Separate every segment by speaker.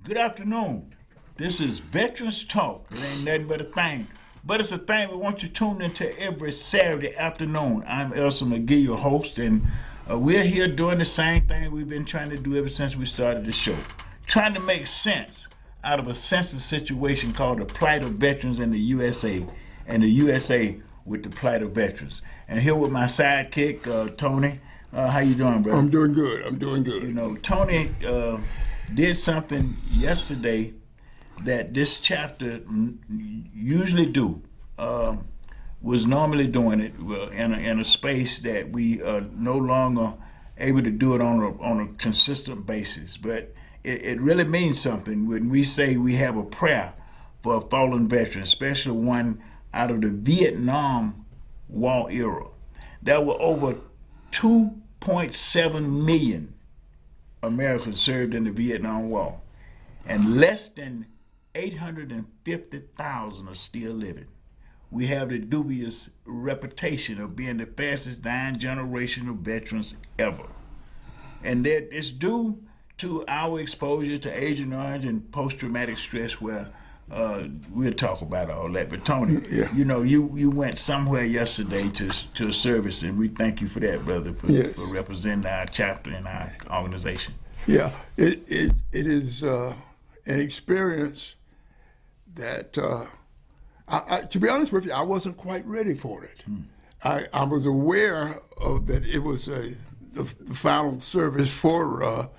Speaker 1: Good afternoon. This is Veterans Talk. It ain't nothing but a thing. But it's a thing we want you tuned into every Saturday afternoon. I'm Elsa McGee, your host, and we're here doing the same thing we've been trying to do ever since we started the show. Trying to make sense out of a sensitive situation called the plight of veterans in the USA, and the USA with the plight of veterans. And here with my sidekick, Tony. How you doing, bro?
Speaker 2: I'm doing good.
Speaker 1: You know, Tony did something yesterday that this chapter usually do. Was normally doing it in a space that we are no longer able to do it on a consistent basis. But it really means something when we say we have a prayer for a fallen veteran, especially one out of the Vietnam War era. There were over 2.7 million Americans served in the Vietnam War, and less than 850,000 are still living. We have the dubious reputation of being the fastest dying generation of veterans ever. And that is due to our exposure to Agent Orange and post-traumatic stress, where we'll talk about all that. But Tony,
Speaker 2: Yeah.
Speaker 1: you know, you went somewhere yesterday to a service, and we thank you for that, brother,
Speaker 2: Yes.
Speaker 1: for representing our chapter and our organization.
Speaker 2: Yeah, it is an experience that, to be honest with you, I wasn't quite ready for it. I was aware of that it was the final service for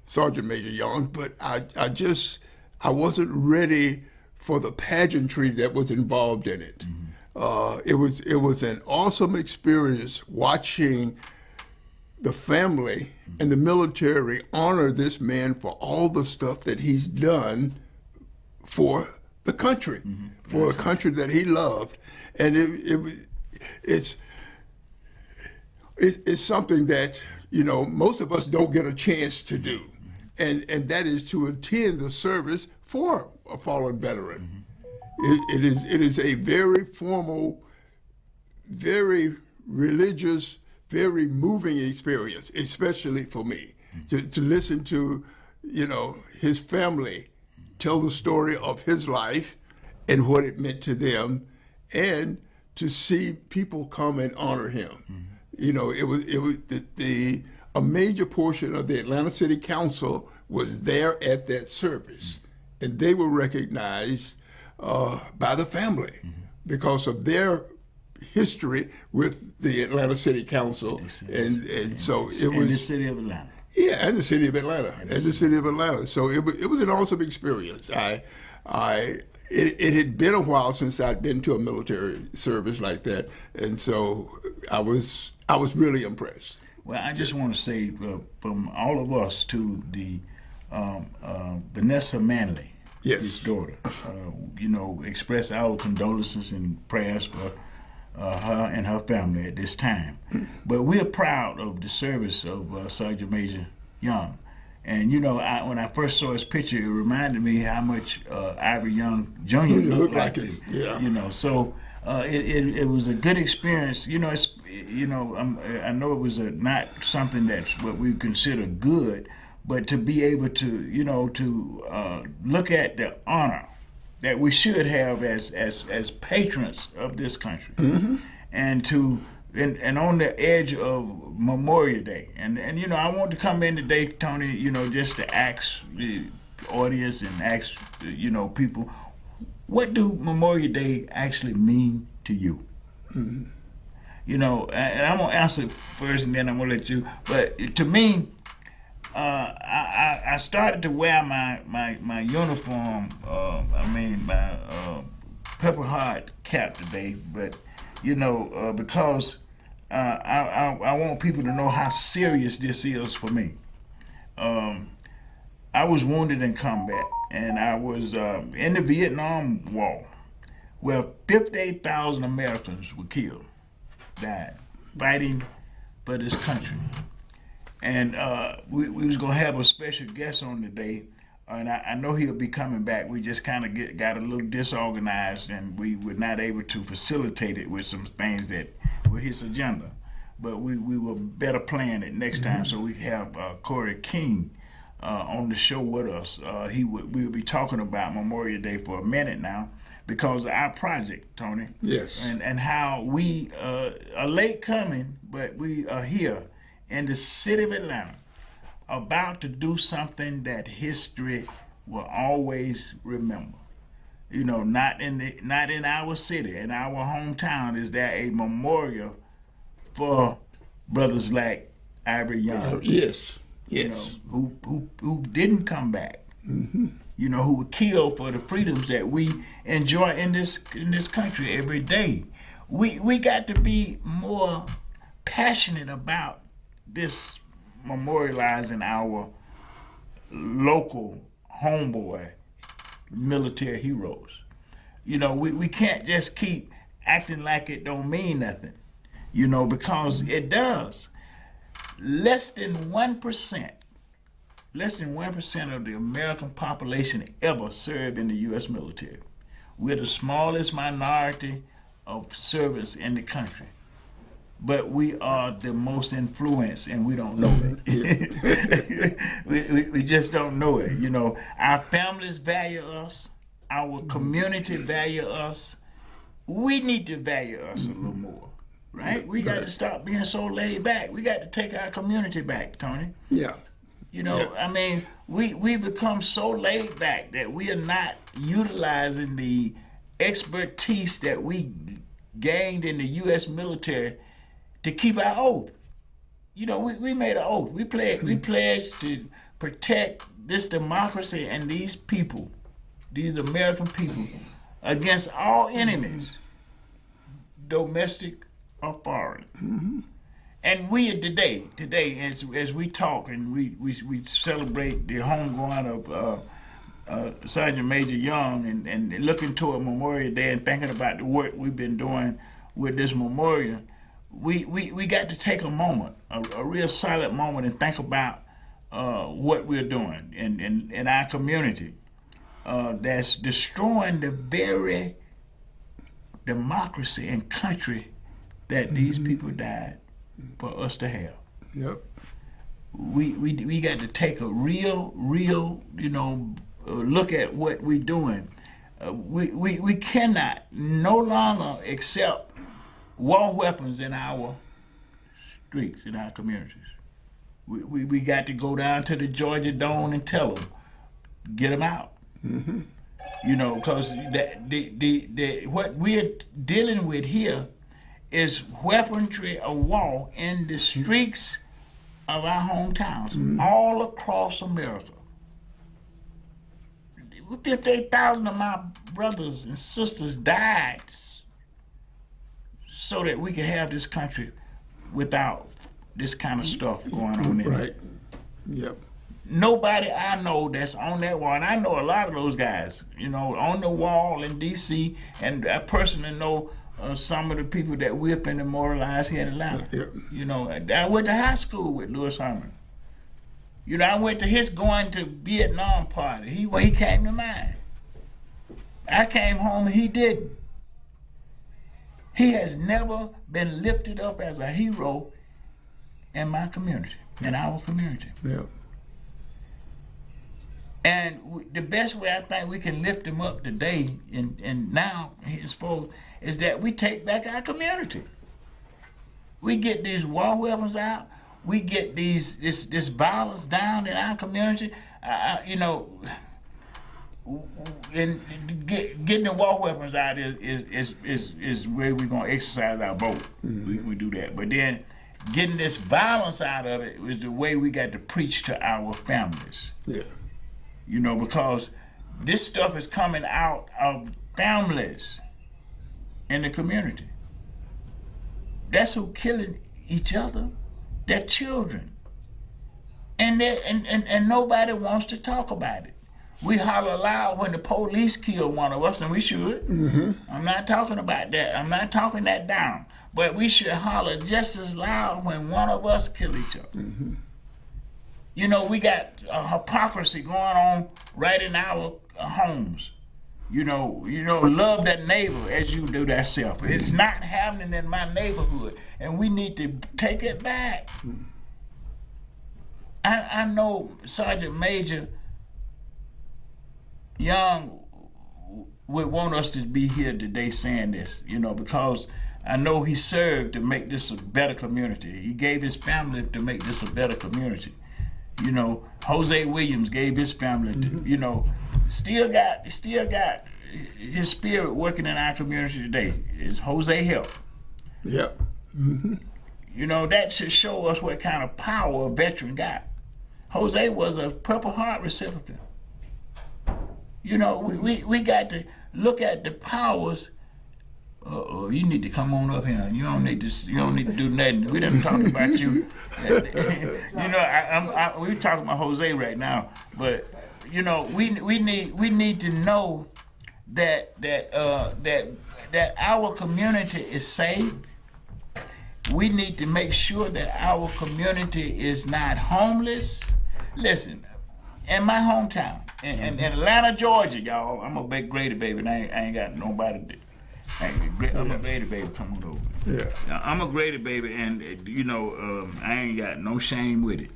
Speaker 2: Sergeant Major Young, but I wasn't ready for the pageantry that was involved in it. It was an awesome experience watching the family and the military honor this man for all the stuff that he's done for the country, for a country that he loved, and it's something that most of us don't get a chance to do, and that is to attend the service for a fallen veteran. It is a very formal, very religious, very moving experience, especially for me, to listen to, his family tell the story of his life and what it meant to them, and to see people come and honor him. It was a major portion of the Atlanta City Council was there at that service, and they were recognized by the family because of their history with the Atlanta City Council, and so it was
Speaker 1: the city of Atlanta.
Speaker 2: Yeah, and the city of Atlanta, So it was an awesome experience. It had been a while since I'd been to a military service like that, and so I was really impressed.
Speaker 1: Well, I just want to say from all of us to the Vanessa Manley,
Speaker 2: Yes.
Speaker 1: his daughter, express our condolences and prayers for her and her family at this time. But we're proud of the service of Sergeant Major Young. And, when I first saw his picture, it reminded me how much Ivory Young Jr. looked like him.
Speaker 2: Yeah.
Speaker 1: So it was a good experience. I know it was not something that's what we consider good, but to be able to, look at the honor that we should have as patrons of this country, and on the edge of Memorial Day, and I want to come in today, Tony, just to ask the audience and ask people, what do Memorial Day actually mean to you? And I'm gonna answer first, and then I'm gonna let you. But to me, I started to wear my uniform, my Purple Heart cap today, but because I want people to know how serious this is for me. I was wounded in combat, and I was in the Vietnam War, where 58,000 Americans were killed, died, fighting for this country. And we was gonna have a special guest on today, and I know he'll be coming back. We just kind of got a little disorganized, and we were not able to facilitate it with some things with his agenda. But we will better plan it next time. So we have Corey King on the show with us. We will be talking about Memorial Day for a minute now because of our project, Tony.
Speaker 2: Yes.
Speaker 1: And how we are late coming, but we are here in the city of Atlanta, about to do something that history will always remember. You know, not in our city, in our hometown, is there a memorial for brothers like Ivory Young.
Speaker 2: Yes.
Speaker 1: You know, who didn't come back. Mm-hmm. You know, who were killed for the freedoms that we enjoy in this country every day. We got to be more passionate about this memorializing our local homeboy military heroes. You know, we can't just keep acting like it don't mean nothing, you know, because it does. Less than 1% of the American population ever served in the U.S. military. We're the smallest minority of service in the country. But we are the most influenced, and we don't know it. we just don't know it. You know, our families value us. Our community value us. We need to value us a little more, right? We got to stop being so laid back. We got to take our community back, Tony.
Speaker 2: Yeah.
Speaker 1: You know, I mean, we become so laid back that we are not utilizing the expertise that we gained in the U.S. military to keep our oath. You know, we made an oath. We pledged to protect this democracy and these people, these American people, against all enemies, domestic or foreign. Mm-hmm. And we today, as we talk and we celebrate the homegoing of Sergeant Major Young and looking toward Memorial Day and thinking about the work we've been doing with this memorial, we got to take a moment, a real silent moment, and think about what we're doing in our community that's destroying the very democracy and country that these people died for us to have.
Speaker 2: Yep.
Speaker 1: We got to take a real, you know, look at what we're doing. We cannot no longer accept war weapons in our streets, in our communities. We got to go down to the Georgia Dome and tell them, get them out. Mm-hmm. You know, because what we're dealing with here is weaponry of war in the streets of our hometowns, all across America. 58,000 of my brothers and sisters died so that we could have this country without this kind of stuff going on in it.
Speaker 2: Right. Yep.
Speaker 1: Nobody I know that's on that wall, and I know a lot of those guys, you know, on the wall in D.C., and I personally know some of the people that we've been demoralized here in Atlanta. Yep. You know, I went to high school with Lewis Herman. You know, I went to his going to Vietnam party. He came to mine. I came home and he didn't. He has never been lifted up as a hero in my community, in our community.
Speaker 2: Yeah.
Speaker 1: And the best way I think we can lift him up today and now henceforth is that we take back our community. We get these war weapons out. We get this violence down in our community. You know, and getting the war weapons out is where we're gonna exercise our vote. Mm-hmm. We do that, but then getting this violence out of it is the way we got to preach to our families.
Speaker 2: Yeah.
Speaker 1: You know, because this stuff is coming out of families in the community. That's who killing each other. They're children. And nobody wants to talk about it. We holler loud when the police kill one of us, and we should. Mm-hmm. I'm not talking about that. I'm not talking that down. But we should holler just as loud when one of us kill each other. Mm-hmm. You know, we got a hypocrisy going on right in our homes. You know, love that neighbor as you do thyself. It's not happening in my neighborhood, and we need to take it back. I know Sergeant Major Young would want us to be here today saying this, because I know he served to make this a better community. He gave his family to make this a better community. Jose Williams gave his family to, still got his spirit working in our community today. Is Jose help?
Speaker 2: Yep.
Speaker 1: That should show us what kind of power a veteran got. Jose was a Purple Heart recipient. We got to look at the powers. You need to come on up here. You don't need to do nothing. We didn't talk about you. We're talking about Jose right now, but we need to know that our community is safe. We need to make sure that our community is not homeless. Listen, in my hometown, in Atlanta, Georgia, y'all, I'm a big Grady baby, and I ain't got nobody to. I'm a Grady baby, come on over.
Speaker 2: Yeah.
Speaker 1: I'm a Grady baby, and I ain't got no shame with it.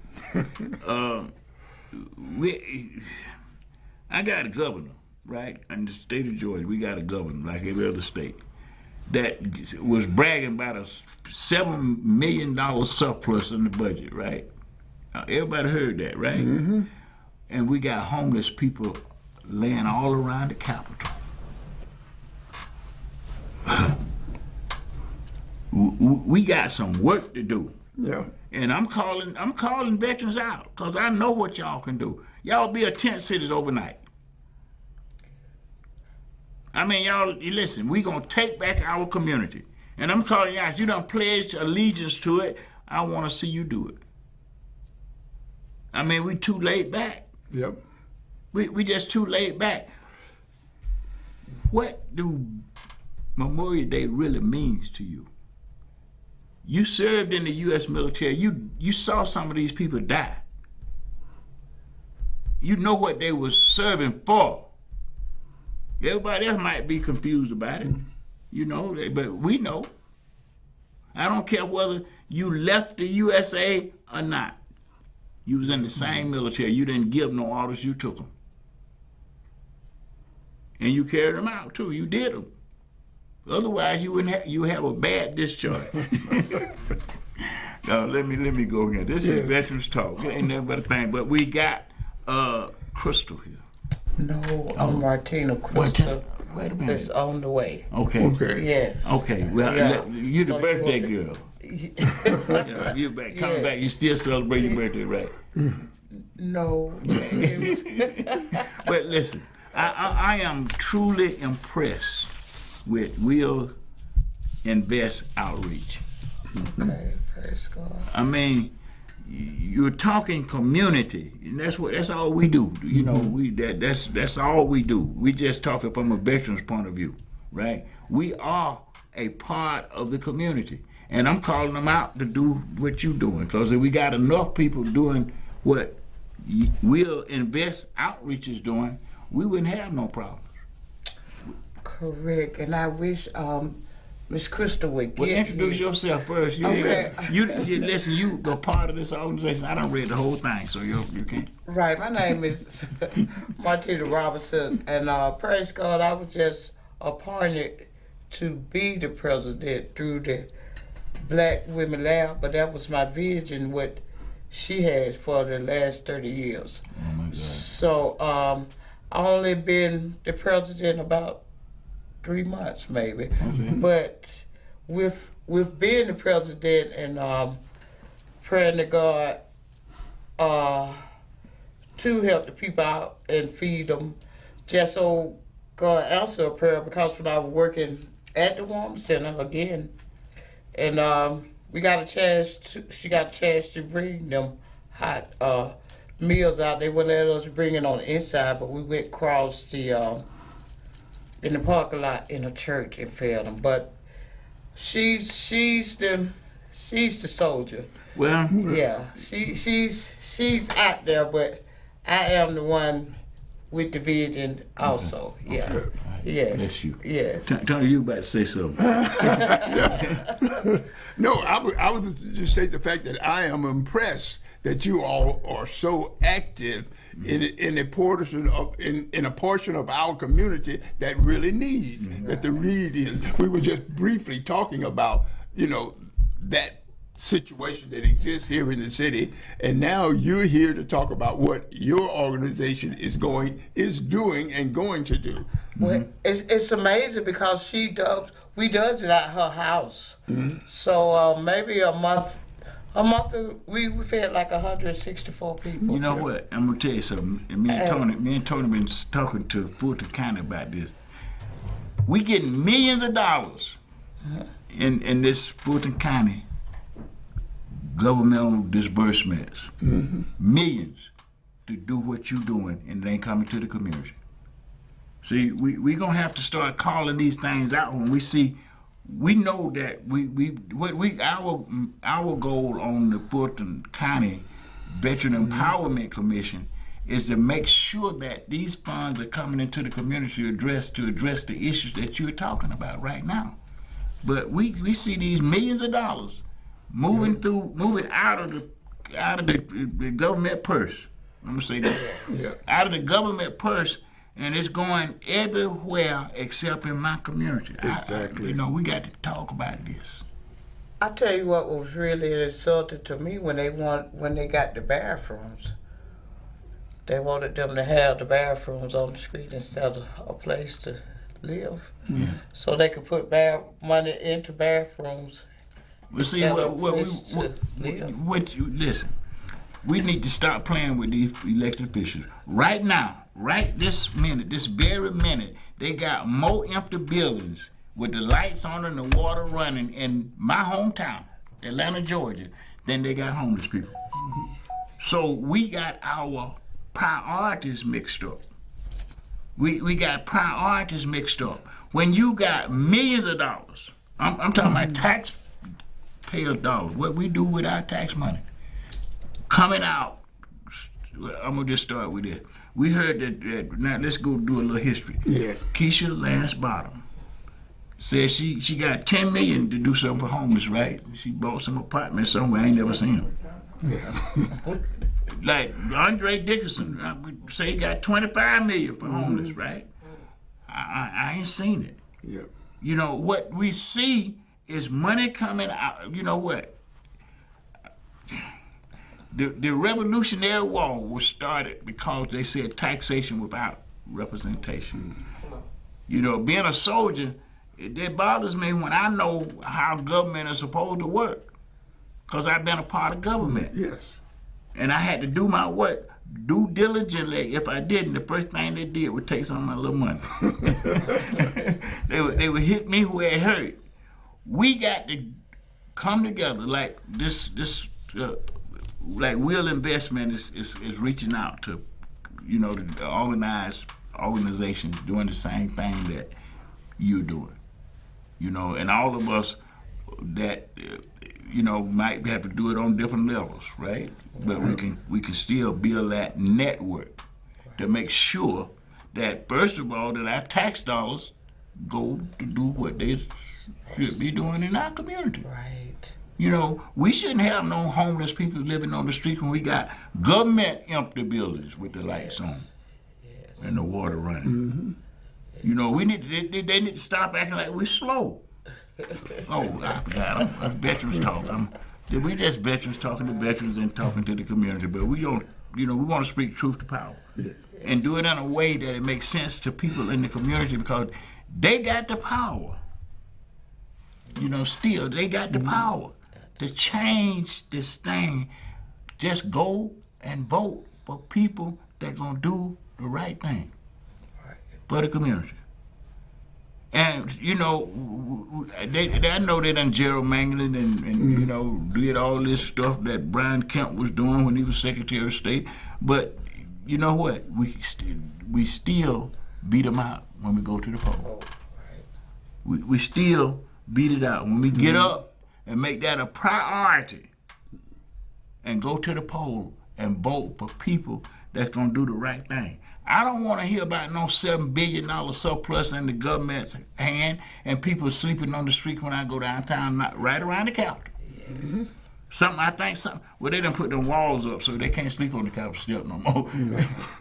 Speaker 1: I got a governor, right? In the state of Georgia, we got a governor, like every other state, that was bragging about a $7 million surplus in the budget, right? Everybody heard that, right? Mm-hmm. And we got homeless people laying all around the Capitol. We got some work to do.
Speaker 2: Yeah.
Speaker 1: And I'm calling veterans out, because I know what y'all can do. Y'all be a tent cities overnight. I mean, y'all, you listen, we gonna take back our community. And I'm calling you out. You done pledged allegiance to it. I wanna see you do it. I mean, we too laid back.
Speaker 2: Yep.
Speaker 1: We just too laid back. What do Memorial Day really means to you? You served in the U.S. military. You saw some of these people die. You know what they was serving for. Everybody else might be confused about it, but we know. I don't care whether you left the USA or not. You was in the same military. You didn't give no orders. You took them. And you carried them out, too. You did them. Otherwise, you have a bad discharge. No, let me go again. This is Veterans Talk. It ain't nothing but a thing. But we got Crystal here.
Speaker 3: No, Martina Crystal.
Speaker 1: Wait a minute.
Speaker 3: It's on the way.
Speaker 1: Okay.
Speaker 3: Yes.
Speaker 1: Okay. Well,
Speaker 3: Yeah.
Speaker 1: you the
Speaker 3: So
Speaker 1: birthday
Speaker 3: you
Speaker 1: girl. You back, coming back. You still celebrate your birthday, right?
Speaker 3: No.
Speaker 1: But listen, I am truly impressed with Will Invest Outreach.
Speaker 3: Okay, praise God.
Speaker 1: I mean, you're talking community, and that's all we do. That's all we do. We just talking from a veteran's point of view, right? We are a part of the community, and I'm calling them out to do what you're doing, because if we got enough people doing what Will Invest Outreach is doing, we wouldn't have no problems.
Speaker 3: Correct, and I wish Miss Crystal would
Speaker 1: Well,
Speaker 3: get
Speaker 1: introduce
Speaker 3: me.
Speaker 1: yourself first.
Speaker 3: Okay.
Speaker 1: You listen. You are part of this organization. I done read the whole thing, so you can't.
Speaker 3: Right, my name is Martina Robinson, and praise God, I was just appointed to be the president through the Black Women Lab, but that was my vision, what she has for the last 30 years.
Speaker 1: Oh my God.
Speaker 3: So I only been the president about 3 months maybe.
Speaker 1: Okay.
Speaker 3: But with being the president and praying to God to help the people out and feed them, just so God answered a prayer, because when I was working at the Warm Center again, and she got a chance to bring them hot meals out. They wouldn't let us bring it on the inside, but we went across the in the parking lot in a church and fed them. But she's the soldier.
Speaker 1: Well,
Speaker 3: Yeah, she's out there, but I am the one with the vision also. Yeah, yeah.
Speaker 1: Bless you.
Speaker 3: Yes.
Speaker 1: Tony, you about to say something.
Speaker 2: No, I was just say the fact that I am impressed that you all are so active in a portion of our community that really needs, that the need is. We were just briefly talking about, that situation that exists here in the city, and now you're here to talk about what your organization is doing and going to do.
Speaker 3: Well, it's amazing because we does it at her house. So maybe a month we fed like 164 people.
Speaker 1: You know what? I'm gonna tell you something. And me and Tony been talking to Fulton County about this. We getting millions of dollars in this Fulton County governmental disbursements, millions to do what you doing, and it ain't coming to the community. See, we gonna have to start calling these things out when we see. We know that our goal on the Fulton County Veteran Empowerment Commission is to make sure that these funds are coming into the community to address the issues that you're talking about right now. But we see these millions of dollars moving out of the government purse. I'm gonna say that. Out of the government purse, and it's going everywhere except in my community.
Speaker 2: Exactly.
Speaker 1: We got to talk about this.
Speaker 3: I tell you what was really insulting to me when they got the bathrooms. They wanted them to have the bathrooms on the street instead of a place to live, so they could put money into bathrooms.
Speaker 1: Well, see, listen. We need to stop playing with these elected officials right now. Right this very minute, they got more empty buildings with the lights on and the water running in my hometown, Atlanta, Georgia, than they got homeless people. So we got our priorities mixed up. We got priorities mixed up. When you got millions of dollars, I'm talking about taxpayer dollars, what we do with our tax money, coming out. I'm gonna just start with this. We heard that now let's go do a little history.
Speaker 2: Yeah.
Speaker 1: Keisha Lance Bottom said she got $10 million to do something for homeless, right? She bought some apartments somewhere. I ain't never seen them.
Speaker 2: Yeah.
Speaker 1: Like Andre Dickinson, say he got $25 million for homeless, right? I ain't seen it.
Speaker 2: Yeah.
Speaker 1: What we see is money coming out. You know what? The Revolutionary War was started because they said taxation without representation. Being a soldier, it bothers me when I know how government is supposed to work, because I've been a part of government.
Speaker 2: Yes.
Speaker 1: And I had to do my work due diligently. If I didn't, the first thing they did was take some of my little money. They would hit me where it hurt. We got to come together like this. Like Will Investment is reaching out to, the organized organizations doing the same thing that you're doing, and all of us that, might have to do it on different levels, right? But we can still build that network to make sure that, first of all, that our tax dollars go to do what they should be doing in our community.
Speaker 3: Right.
Speaker 1: We shouldn't have no homeless people living on the street when we got government empty buildings with the lights on and the water running. We they need to stop acting like we're slow. Oh, I forgot. I'm veterans talk. We just veterans talking to veterans and talking to the community, but we don't. We want to speak truth to power and do it in a way that it makes sense to people in the community, because they got the power. Still they got the power to change this thing. Just go and vote for people that gonna do the right thing for the community. And I know they done gerrymandered and did all this stuff that Brian Kemp was doing when he was Secretary of State. But you know what? We still beat them out when we go to the poll. We still beat it out when we get up and make that a priority and go to the poll and vote for people that's gonna do the right thing. I don't want to hear about no $7 billion surplus in the government's hand and people sleeping on the street when I go downtown, right around the Capitol. I think something. Well, they done put them walls up so they can't sleep on the Capitol step no more.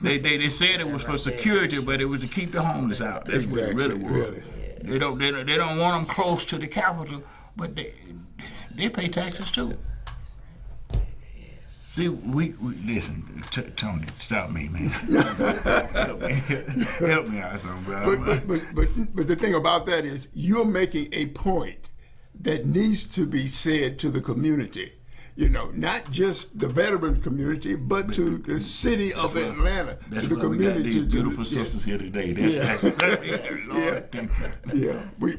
Speaker 1: They said it was for security, but it was to keep the homeless out. That's what it really was.
Speaker 2: Really.
Speaker 1: They don't want them close to the Capitol, but they pay taxes too. See, we listen, Tony, stop me, man. help me out, some brother.
Speaker 2: But the thing about that is, you're making a point that needs to be said to the community. You know, not just the veteran community, but to the city of Atlanta,
Speaker 1: That's
Speaker 2: to the
Speaker 1: why
Speaker 2: community.
Speaker 1: we got these beautiful sisters here today. Lord, thank you.
Speaker 2: Yeah, we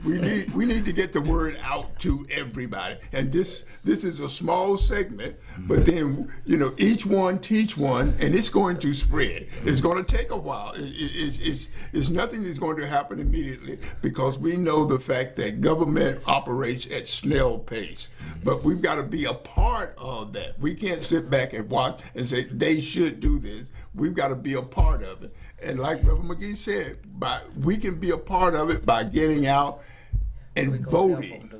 Speaker 2: need to get the word out to everybody, and this is a small segment, but then each one teach one, and it's going to spread. It's going to take a while. It's nothing that's going to happen immediately because we know the fact that government operates at snail pace, but we've got to be a part of that. We can't sit back and watch and say they should do this. We've got to be a part of it. And like Reverend McGee said, we can be a part of it by getting out and voting.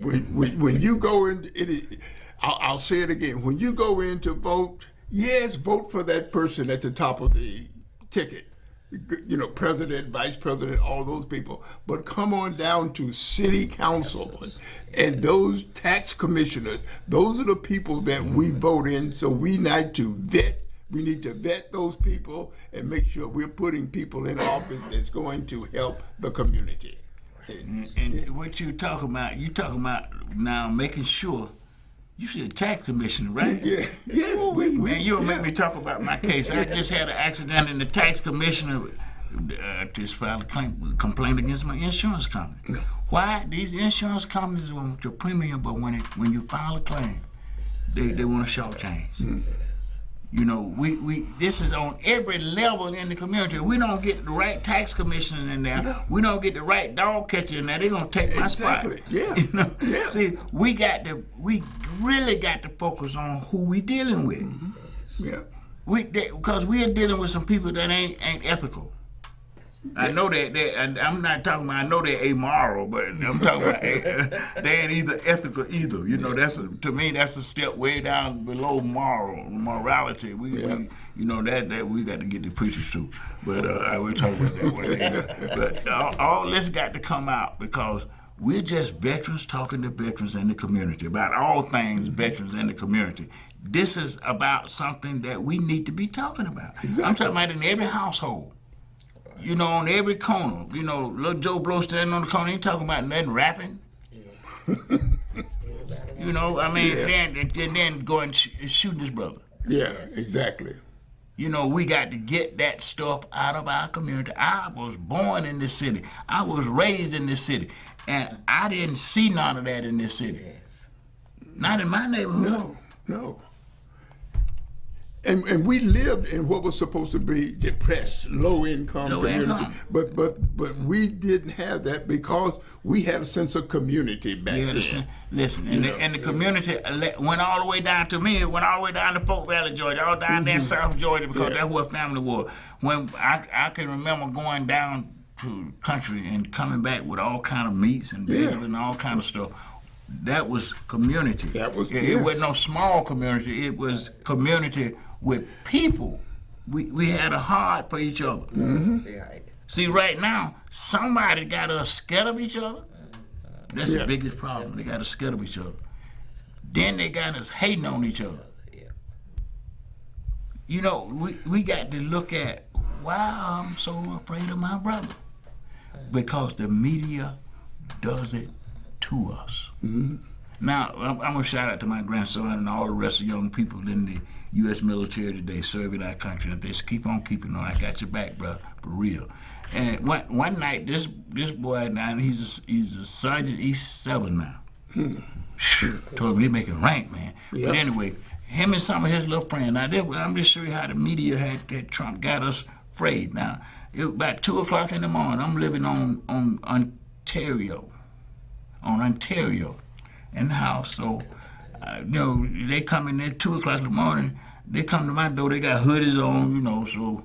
Speaker 2: When you go in, I'll say it again. When you go in to vote, yes, vote for that person at the top of the ticket. President, vice president, all those people. But come on down to city council and those tax commissioners. Those are the people that we vote in. So we need to vet. We need to vet those people and make sure we're putting people in office that's going to help the community.
Speaker 1: And what you talking about now making sure. You see a tax commissioner, right?
Speaker 2: Yeah.
Speaker 1: Man, you don't make me talk about my case. I just had an accident and the tax commissioner just filed a complaint against my insurance company. Why? These insurance companies want your premium, but when you file a claim, they want a short change. We this is on every level in the community. We don't get the right tax commissioner in there. Yeah. We don't get the right dog catcher in there. They're gonna take my spot.
Speaker 2: Yeah. Yeah.
Speaker 1: See, we really got to focus on who we dealing with.
Speaker 2: Yeah.
Speaker 1: Because we're dealing with some people that ain't ethical. I know that, and I'm not talking about. I know they're amoral, but I'm talking about they ain't either ethical either. To me that's a step way down below morality. We that we got to get the preachers too. But I will talk about that one day. But all this got to come out because we're just veterans talking to veterans in the community about all things veterans in the community. This is about something that we need to be talking about. Exactly. I'm talking about in every household. On every corner, little Joe Blow standing on the corner, he ain't talking about nothing rapping. Then going shooting his brother.
Speaker 2: Yeah, exactly.
Speaker 1: We got to get that stuff out of our community. I was born in this city. I was raised in this city. And I didn't see none of that in this city. Not in my neighborhood.
Speaker 2: No. And we lived in what was supposed to be depressed, low income community. But we didn't have that because we had a sense of community back then.
Speaker 1: Listen, and the community went all the way down to me. It went all the way down to Folk Valley, Georgia, all down there in South Georgia because that's where family was. When I can remember going down to country and coming back with all kind of meats and vegetables and all kind of stuff. That was community. It wasn't no small community. It was community with people. We had a heart for each other. See, right now, somebody got us scared of each other. That's the biggest problem. They got us scared of each other. Then they got us hating on each other. We got to look at why I'm so afraid of my brother. Because the media does it to us. Now, I'm going to shout out to my grandson and all the rest of young people in the U.S. military today serving our country. And they just keep on keeping on. I got your back, bro, for real. And one night, this boy now, he's a sergeant. He's 7 now. Told me he making rank, man. Yep. But anyway, him and some of his little friends. Now, I'm just showing you how the media had Trump got us afraid. Now, it was about 2 o'clock in the morning. I'm living on Ontario in the house. So, they come in there 2 o'clock in the morning. They come to my door. They got hoodies on, so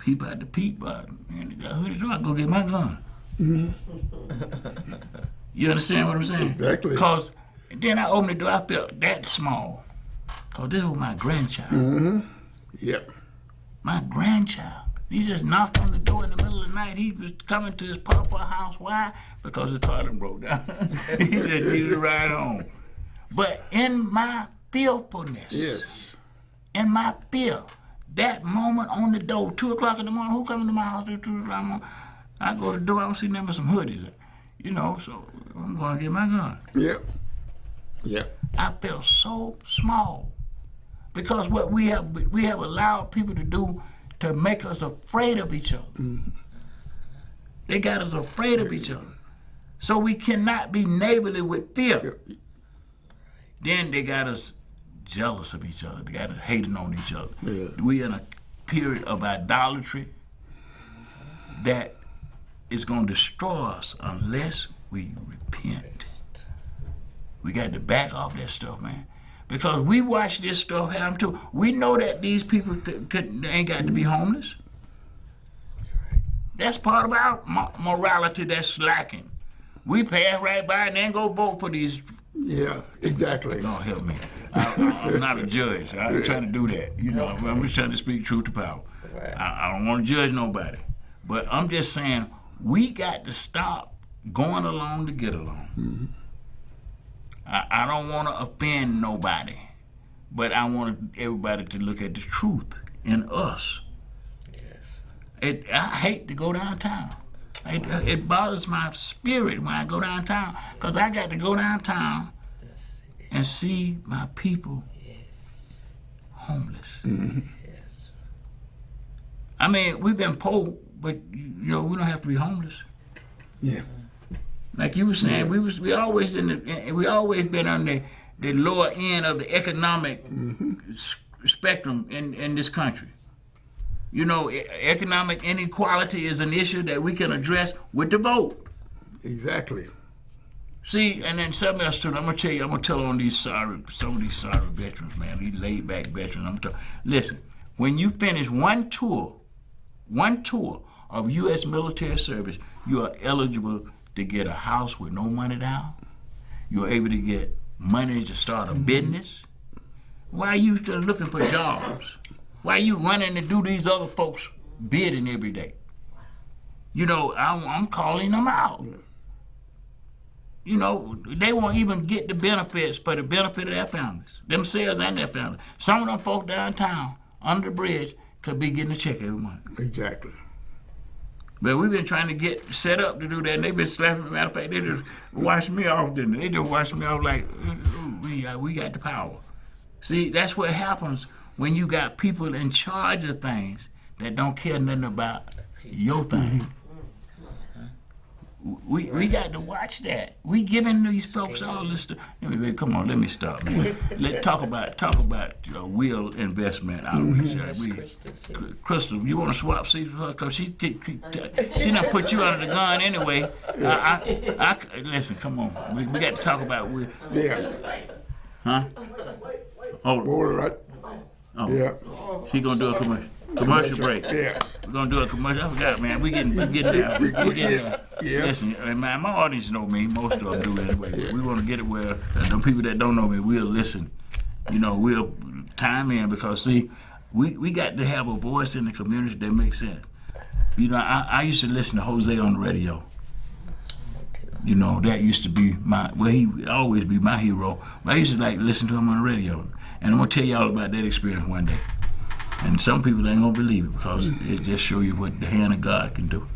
Speaker 1: people had to peep, but man, they got hoodies on. I go get my gun. You understand what I'm saying?
Speaker 2: Exactly.
Speaker 1: Because And then I opened the door, I felt that small. Because this was my grandchild.
Speaker 2: Mm-hmm. Yep.
Speaker 1: My grandchild. He just knocked on the door in the middle of the night. He was coming to his papa house. Why? Because his car done broke down. He just needed a ride home. But in my fearfulness,
Speaker 2: Yes.
Speaker 1: in my fear, that moment on the door, 2 o'clock in the morning, who coming to my house at 2 o'clock in the morning? I go to the door, I don't see nothing but some hoodies. You know, so I'm going to get my gun.
Speaker 2: Yep. Yep.
Speaker 1: I felt so small. Because what we have allowed people to do to make us afraid of each other. Mm-hmm. They got us afraid of each other. So we cannot be neighborly with fear. Yep. Then they got us jealous of each other. They got us hating on each other. Yeah. We in a period of idolatry that is going to destroy us unless we repent. We got to back off that stuff, man. Because we watch this stuff happen too. We know that these people ain't got to be homeless. That's part of our morality that's lacking. We pass right by and then go vote for these.
Speaker 2: Yeah, exactly.
Speaker 1: Lord help me. I'm not a judge. I ain't trying to do that. You know, I'm just trying to speak truth to power. I don't want to judge nobody. But I'm just saying, we got to stop going along to get along. Mm-hmm. I don't want to offend nobody, but I want everybody to look at the truth in us. Yes. I hate to go downtown. It bothers my spirit when I go downtown, because I got to go downtown and see my people homeless. Mm-hmm. Yes. I mean, we've been poor, but we don't have to be homeless.
Speaker 2: Yeah.
Speaker 1: Like you were saying, we always been on the lower end of the economic spectrum in this country. You know, economic inequality is an issue that we can address with the vote.
Speaker 2: Exactly.
Speaker 1: See, and then something else too. I'm gonna tell on some of these sorry veterans, man, these laid back veterans. Listen, when you finish one tour of U.S. military service, you are eligible to get a house with no money down. You're able to get money to start a business. Why are you still looking for jobs? Why are you running to do these other folks bidding every day? You know, I'm calling them out. You know, they won't even get the benefits for the benefit of their families, themselves and their families. Some of them folk downtown, under the bridge, could be getting a check every month.
Speaker 2: Exactly.
Speaker 1: But we've been trying to get set up to do that, and they've been slapping me. Matter of fact, they just washed me off, didn't they? They just washed me off like, we got the power. See, that's what happens when you got people in charge of things that don't care nothing about your thing. We got to watch that. We giving these folks all this stuff. Come on, let me stop. Let's talk about will investment outreach. Crystal, you want to swap seats with her? Because she done put you under the gun anyway. Listen, come on. We got to talk about will.
Speaker 2: Yeah.
Speaker 1: Huh?
Speaker 2: All right.
Speaker 1: Oh.
Speaker 2: Yeah.
Speaker 1: She gonna do a commercial break.
Speaker 2: Yeah.
Speaker 1: We're gonna do a commercial. I forgot, man. We getting there. We getting there.
Speaker 2: Yeah.
Speaker 1: Listen, my audience know me. Most of them do anyway. Yeah. We want to get it where the people that don't know me will listen. You know, we'll time in, because see, we got to have a voice in the community that makes sense. You know, I used to listen to Jose on the radio. You know, that used to be he would always be my hero. But I used to like listen to him on the radio. And I'm going to tell y'all about that experience one day. And some people ain't going to believe it, because it just shows you what the hand of God can do.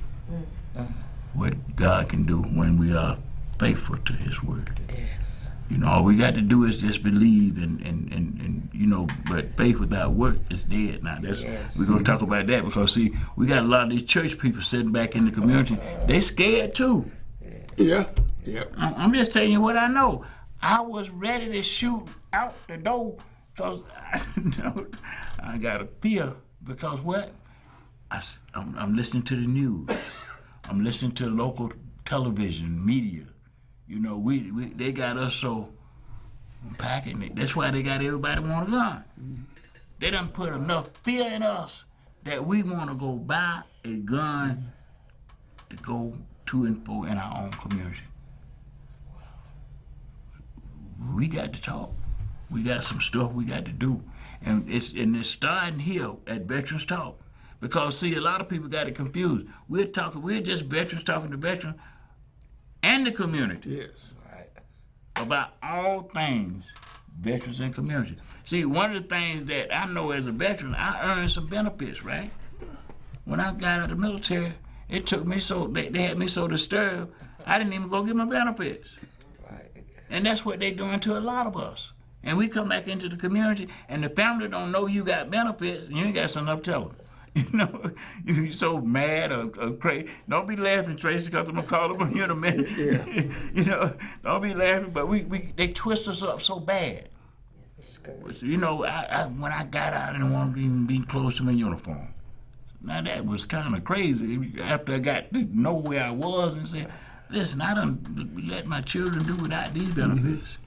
Speaker 1: What God can do when we are faithful to His word. Yes. You know, all we got to do is just believe and you know, but faith without work is dead. Now, we're going to talk about that, because, see, we got a lot of these church people sitting back in the community. They scared, too.
Speaker 2: Yeah. Yep.
Speaker 1: I'm just telling you what I know. I was ready to shoot out the door, because I got a fear, because what? I'm listening to the news. I'm listening to local television, media. You know, they got us so packing it. That's why they got everybody want a gun. They done put enough fear in us that we want to go buy a gun to go to and fro in our own community. we got to talk. We got some stuff we got to do. And it's starting here at Veterans Talk. Because see, a lot of people got it confused. We're just veterans talking to veterans and the community.
Speaker 2: Yes.
Speaker 1: About all things veterans and community. See, one of the things that I know as a veteran, I earned some benefits, right? When I got out of the military, it took me they had me so disturbed, I didn't even go get my benefits. Right. And that's what they're doing to a lot of us. And we come back into the community, and the family don't know you got benefits, and you ain't got something to tell them. You know, you're so mad or crazy. Don't be laughing, Tracy, because I'm gonna call them on you in a minute. Yeah. You know, don't be laughing. But they twist us up so bad. So, you know, when I got out, I didn't want to even be close to my uniform. Now that was kind of crazy. After I got to know where I was and said, "Listen, I done let my children do without these benefits."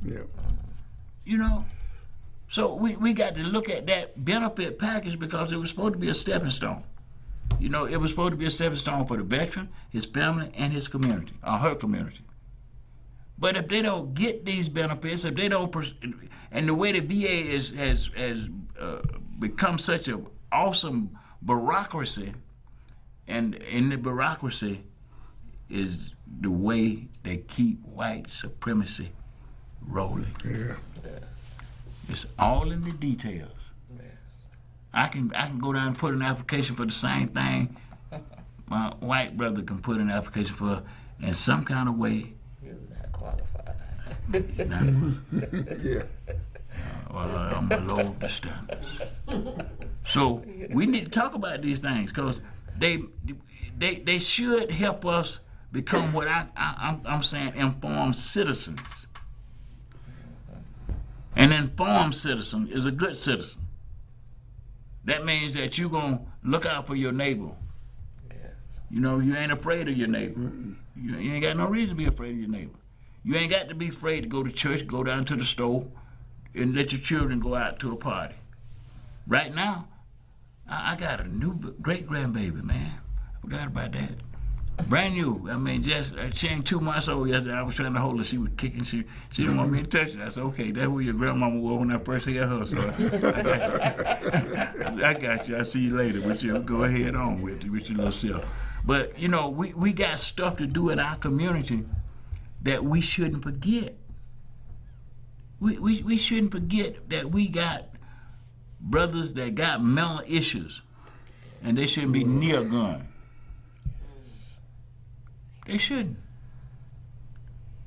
Speaker 2: Yeah.
Speaker 1: You know. So we got to look at that benefit package because it was supposed to be a stepping stone. You know, it was supposed to be a stepping stone for the veteran, his family, and his community, or her community. But if they don't get these benefits, if they don't, and the way the VA has become such an awesome bureaucracy, and in the bureaucracy is the way they keep white supremacy rolling.
Speaker 2: Yeah.
Speaker 1: It's all in the details. Yes. I can go down and put an application for the same thing my white brother can put an application for in some kind of way.
Speaker 3: You're not qualified.
Speaker 1: Yeah. Well, I'm below the standards. So we need to talk about these things because they should help us become what I'm saying informed citizens. An informed citizen is a good citizen. That means that you're going to look out for your neighbor. Yes. You know, you ain't afraid of your neighbor. You ain't got no reason to be afraid of your neighbor. You ain't got to be afraid to go to church, go down to the store, and let your children go out to a party. Right now, I got a new great-grandbaby, man. I forgot about that. Brand new. I mean, she ain't 2 months old yesterday. I was trying to hold her. She was kicking. She didn't want me to touch her. I said, okay, that's where your grandmama was when I first had her. So I got you. I'll see you later. But you go ahead on with your little self. But, you know, we got stuff to do in our community that we shouldn't forget. We shouldn't forget that we got brothers that got mental issues, and they shouldn't be near a gun. They shouldn't.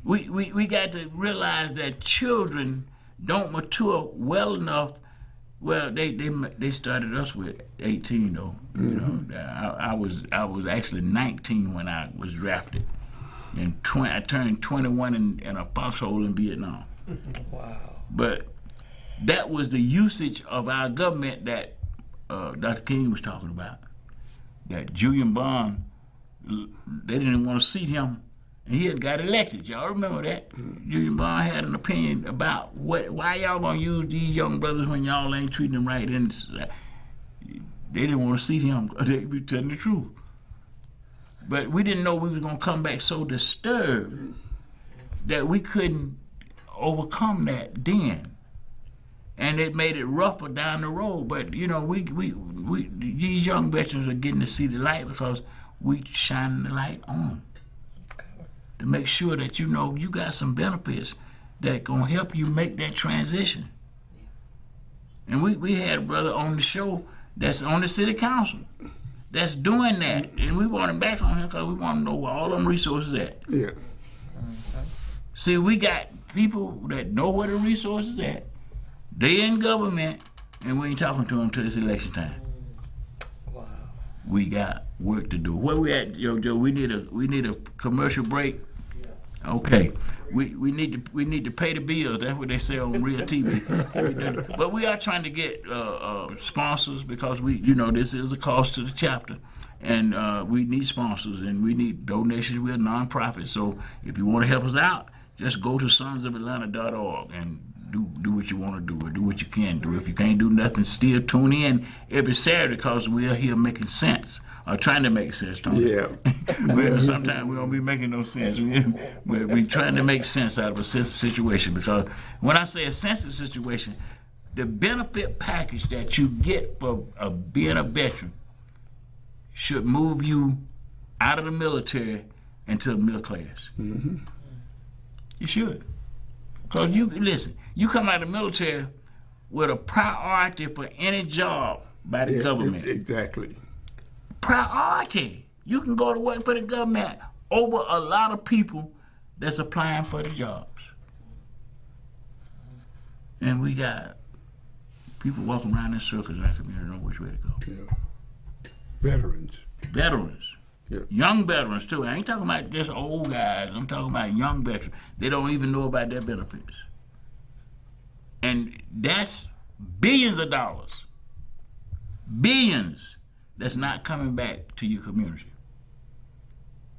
Speaker 1: We got to realize that children don't mature well enough. Well, they started us with 18 though. You know, I was actually 19 when I was drafted, and I turned 21 in a foxhole in Vietnam. Wow. But that was the usage of our government that Dr. King was talking about. That Julian Bond, they didn't want to seat him, and he had got elected. Y'all remember that? Julian Bond had an opinion about why y'all gonna use these young brothers when y'all ain't treating them right, and they didn't want to seat him. They be telling the truth. But we didn't know we was gonna come back so disturbed that we couldn't overcome that then, and it made it rougher down the road. But you know, we these young veterans are getting to see the light because we shining the light on them to make sure that you know you got some benefits that gonna help you make that transition. And we had a brother on the show that's on the city council that's doing that, and we want him back on here because we want to know where all them resources at.
Speaker 2: Yeah.
Speaker 1: See, we got people that know where the resources at. They in government, and we ain't talking to them till it's election time. Wow. We got work to do. Where we at, Joe? We need a commercial break. Yeah. Okay. We need to pay the bills. That's what they say on real TV. But we are trying to get sponsors because this is a cost to the chapter, and we need sponsors and we need donations. We're a nonprofit, so if you want to help us out, just go to sonsofatlanta.org and do what you want to do or do what you can do. If you can't do nothing, still tune in every Saturday because we're here making sense or trying to make sense, Tony.
Speaker 2: Yeah.
Speaker 1: Well, sometimes we don't be making no sense. We're trying to make sense out of a sensitive situation, because when I say a sensitive situation, the benefit package that you get for being a veteran should move you out of the military into the middle class.
Speaker 2: Mm-hmm.
Speaker 1: You should. Because you come out of the military with a priority for any job by the government.
Speaker 2: Exactly.
Speaker 1: Priority. You can go to work for the government over a lot of people that's applying for the jobs. And we got people walking around in circles like we don't know which way to go.
Speaker 2: Yeah. Veterans. Yeah.
Speaker 1: Young veterans too. I ain't talking about just old guys. I'm talking about young veterans. They don't even know about their benefits. And that's billions of dollars. Billions that's not coming back to your community.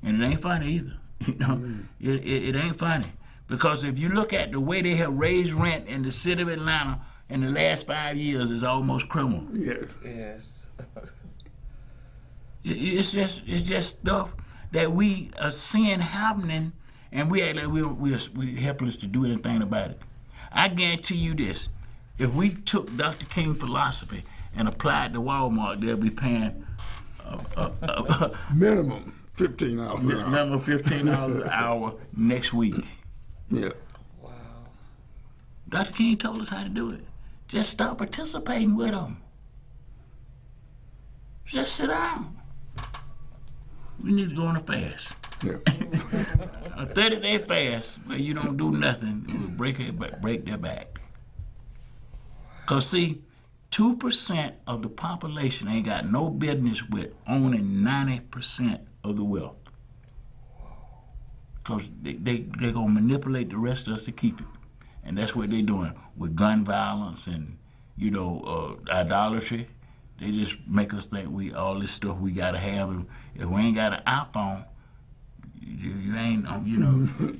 Speaker 1: And it ain't funny either. You know, it ain't funny. Because if you look at the way they have raised rent in the city of Atlanta in the last 5 years, it's almost criminal.
Speaker 2: Yeah.
Speaker 3: Yes.
Speaker 1: It's just stuff that we are seeing happening, and we act like we're helpless to do anything about it. I guarantee you this: if we took Dr. King's philosophy and applied to Walmart, they'll be paying
Speaker 2: minimum $15 an hour.
Speaker 1: Minimum $15 an hour next week.
Speaker 2: Yeah.
Speaker 3: Wow.
Speaker 1: Dr. King told us how to do it. Just stop participating with them. Just sit down. We need to go on a fast.
Speaker 2: Yeah.
Speaker 1: A 30-day fast where you don't do nothing will break their back. Because see, 2% of the population ain't got no business with owning 90% of the wealth. Because they're going to manipulate the rest of us to keep it. And that's what they're doing with gun violence and, idolatry. They just make us think all this stuff we got to have. And if we ain't got an iPhone, you ain't,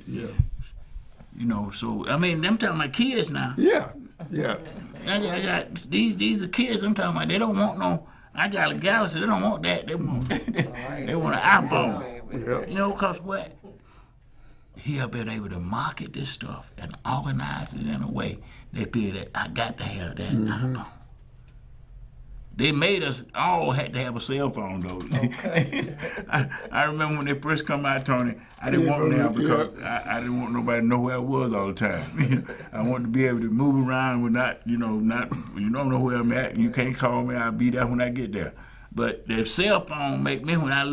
Speaker 2: Yeah.
Speaker 1: So, I mean, I'm talking about kids now.
Speaker 2: Yeah. Yeah.
Speaker 1: I got, these are kids I'm talking about. They don't want no, I got a Galaxy, they don't want that. They want an iPhone.
Speaker 2: Yeah.
Speaker 1: Because what? He have been able to market this stuff and organize it in a way they feel that I got to have that iPhone. They made us all had to have a cell phone, though. Okay. I remember when they first come out, Tony, I didn't want them because I didn't want nobody to know where I was all the time. I wanted to be able to move around without, you don't know where I'm at. You can't call me. I'll be there when I get there. But the cell phone make me, when I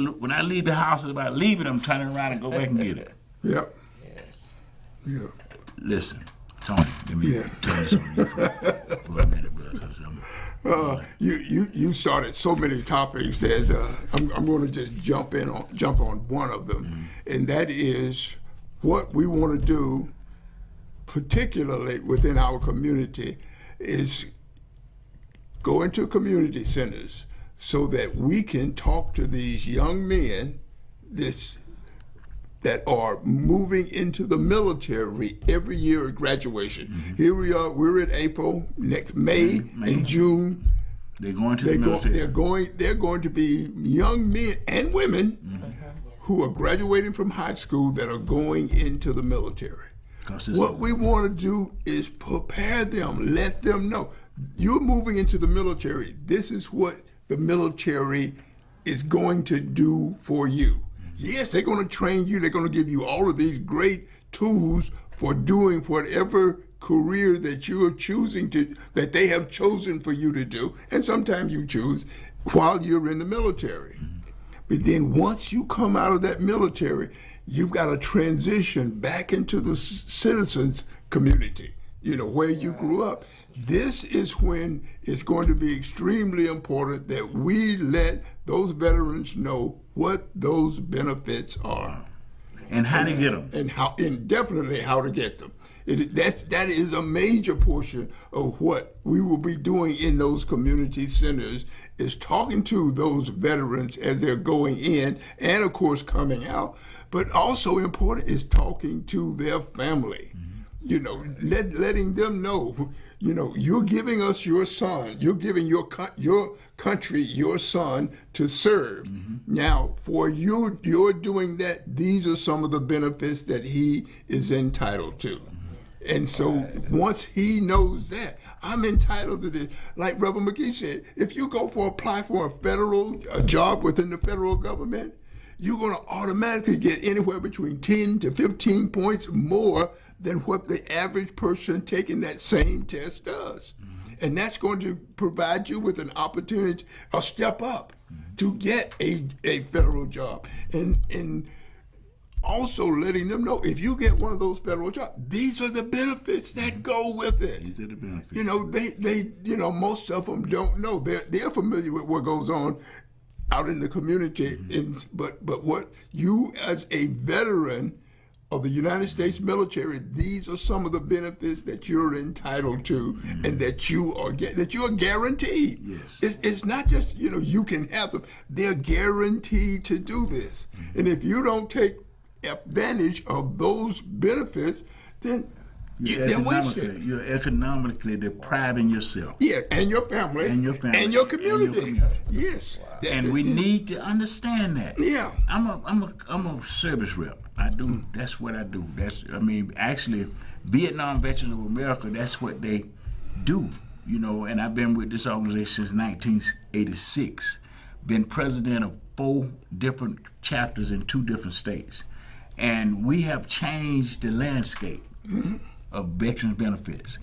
Speaker 1: leave the house, it's about leaving, I'm turning around and go back and get it.
Speaker 2: Yeah.
Speaker 3: Yes.
Speaker 2: Yeah.
Speaker 1: Listen, Tony, let me tell you something for a minute, brother.
Speaker 2: You started so many topics that I'm going to just jump on one of them, and that is what we want to do, particularly within our community, is go into community centers so that we can talk to these young men that are moving into the military every year at graduation. Mm-hmm. Here we are, we're in April, next May and June.
Speaker 1: They're going to the military.
Speaker 2: They're going to be young men and women who are graduating from high school that are going into the military. What we want to do is prepare them, let them know. You're moving into the military. This is what the military is going to do for you. Yes, they're going to train you. They're going to give you all of these great tools for doing whatever career that you are choosing that they have chosen for you to do. And sometimes you choose while you're in the military. But then once you come out of that military, you've got to transition back into the citizens community, where you grew up. This is when it's going to be extremely important that we let those veterans know what those benefits are,
Speaker 1: and how to get them,
Speaker 2: and definitely how to get them. That is a major portion of what we will be doing in those community centers, is talking to those veterans as they're going in and of course coming out, but also important is talking to their family. Letting them know you're giving us your son. You're giving your country your son to serve. Now, for you're doing that. These are some of the benefits that he is entitled to. And so once he knows that, I'm entitled to this. Like Reverend McGee said, if you go apply for a job within the federal government, you're going to automatically get anywhere between 10 to 15 points more than what the average person taking that same test does. And that's going to provide you with an opportunity, a step up, to get a federal job. And also letting them know, if you get one of those federal jobs, these are the benefits that go with it.
Speaker 1: These are the benefits.
Speaker 2: They most of them don't know. They're familiar with what goes on out in the community, but what you as a veteran of the United States military, these are some of the benefits that you're entitled to, and that you are guaranteed.
Speaker 1: Yes.
Speaker 2: It's not just you can have them; they're guaranteed to do this. And if you don't take advantage of those benefits, then they're wasted.
Speaker 1: You're economically depriving yourself.
Speaker 2: Yeah, and your family,
Speaker 1: and your family,
Speaker 2: and your community. Yes,
Speaker 1: and we need to understand that.
Speaker 2: Yeah,
Speaker 1: I'm a service rep. I do. That's what I do. Actually, Vietnam Veterans of America. That's what they do. And I've been with this organization since 1986. Been president of 4 different chapters in 2 different states, and we have changed the landscape of veterans benefits.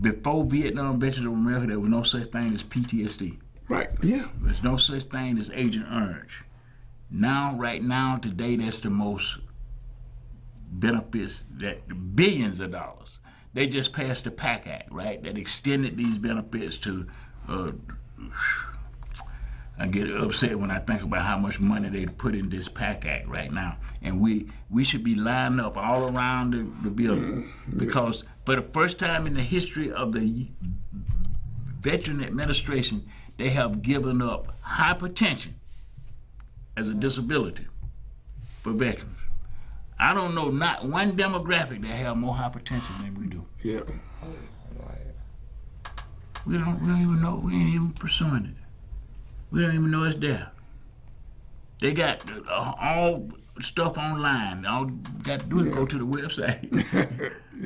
Speaker 1: Before Vietnam Veterans of America, there was no such thing as PTSD.
Speaker 2: Right. Yeah.
Speaker 1: There's no such thing as Agent Orange. Right now, today, that's the most benefits, that billions of dollars. They just passed the PAC Act, right? That extended these benefits to. I get upset when I think about how much money they put in this PAC Act right now. And we should be lined up all around the building, because for the first time in the history of the Veteran Administration, they have given up hypertension as a disability for veterans. I don't know not one demographic that have more hypertension than we do.
Speaker 2: Yeah.
Speaker 1: We don't even know. We ain't even pursuing it. We don't even know it's there. They got all stuff online. All you got to do is go to the website.